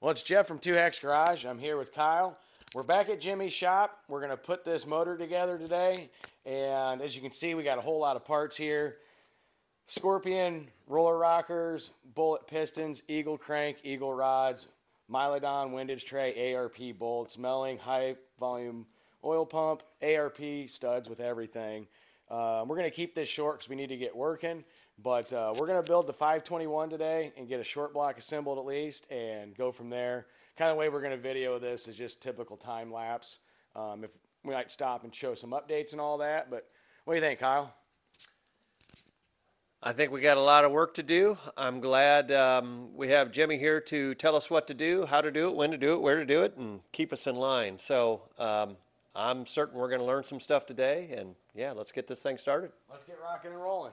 Well, it's Jeff from 2Hex Garage. I'm here with Kyle. We're back at Jimmy's shop. We're going to put this motor together today. And as you can see, we got a whole lot of parts here. Scorpion, roller rockers, bullet pistons, eagle crank, eagle rods, Milodon windage tray, ARP bolts, Melling high volume oil pump, ARP studs with everything. We're going to keep this short because we need to get working, but we're going to build the 521 today and get a short block assembled at least and go from there. Kind of the way we're going to video this is just typical time lapse. If we might stop and show some updates and all that, but what do you think, Kyle? I think we got a lot of work to do. I'm glad we have Jimmy here to tell us what to do, how to do it, when to do it, where to do it, and keep us in line. So I'm certain we're going to learn some stuff today, and yeah, let's get this thing started. Let's get rocking and rolling.